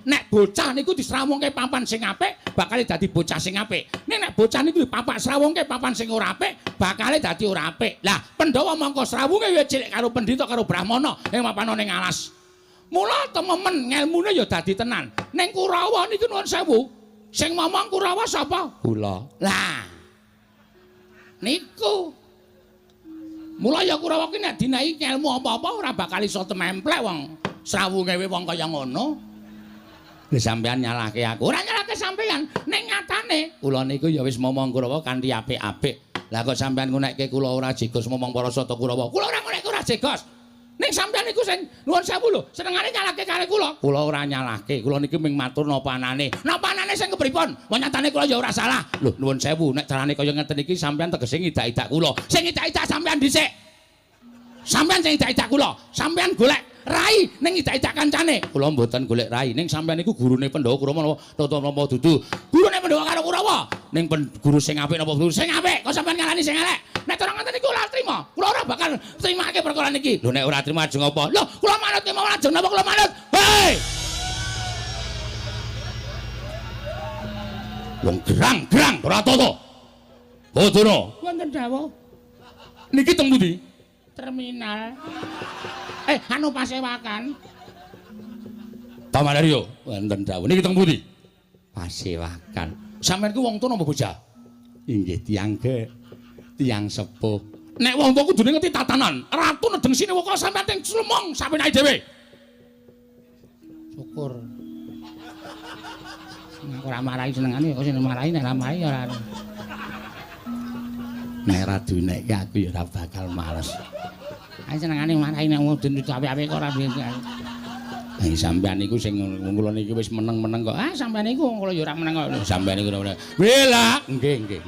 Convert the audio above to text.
nek bocah niku disrawungke papan sing apik, bakal dadi bocah sing apik. Nek bocah niku papak srawungke papan sing ora apik, bakal dadi ora apik. Lah, Pandhawa mangko srawunge ya cilik karo Pendhita karo Brahmana ing mapana ning alas. Mula tememen ngelmune ya dadi tenan. Ning Kurawa niku nuwun sewu. Sing ngomong Kurawa sapa? Kula. Lah. Niku. Mula ya Kurawa ki nek dinaiki ilmu apa-apa ora bakal iso tememplek wong srawunge wong kaya ngono. Lha sampean nyalahke aku. Ora nyalahke sampean. Ning nyatane kula niku ya wis momong Kurawa kanthi apik-apik. Lah kok sampean ngunekke kula ora jegos momong para sata Kurawa. Kula ora ngunekke ora jegos. Ning sampean niku sing nuwun sewu lho, senengane nyalahke kali kula. Kula ora nyalahke, kula niki ming matur napa anane. Napa anane sing kepripun? Wong nyatane kula ya ora salah. Lho nuwun sewu, nek carane kaya ngeten iki sampean tegese ngidak-idak kula. Sing ngidak-idak sampean dhisik. Sampean sing ngidak-idak kula. Sampean golek rai ning ngidak-idak kancane. Kula mboten golek rai, ning sampean niku gurune Pandhawa Kurawa napa dudu. Gurune Pandhawa karo Kurawa. Ning guru sing apik napa guru sing apik? Kok sampean ngalani sing elek? Nek cara ngoten niku ora trima. Kula ora bakal trimake perkara niki. Lho nek ora trima ajeng apa? Lho, kula manut ki mawon ajeng napa kula manut? Hei! Wong gerang-gerang ora tata. Bodhono. Wonten dawuh. Niki teng pundi? Terminal. Anu Pasewakan. Tamanaryo, wonten dawuh. Niki teng pundi? Pasewakan. Sampeyan ku wong tuwa napa bocah? Inggih tiyang ge. Tiyang sepuh. Nek wong tuwa kudune ngerti tatanan. Ratu nedeng sine kok sampeyan teng slumong sampeyan dhewe. Syukur. Sing ora marahi senengane kok sing marahi nek ora marahi ora. Nek ra dunekke aku ya ora bakal males. Ae senengane marahi nek wong dene apik-apik kok ora duwe. Sampeyan niku sing kula niki wis meneng-meneng kok. Sampeyan niku kula ya ora meneng kok. Sampeyan niku ora. Wela, nggih nggih.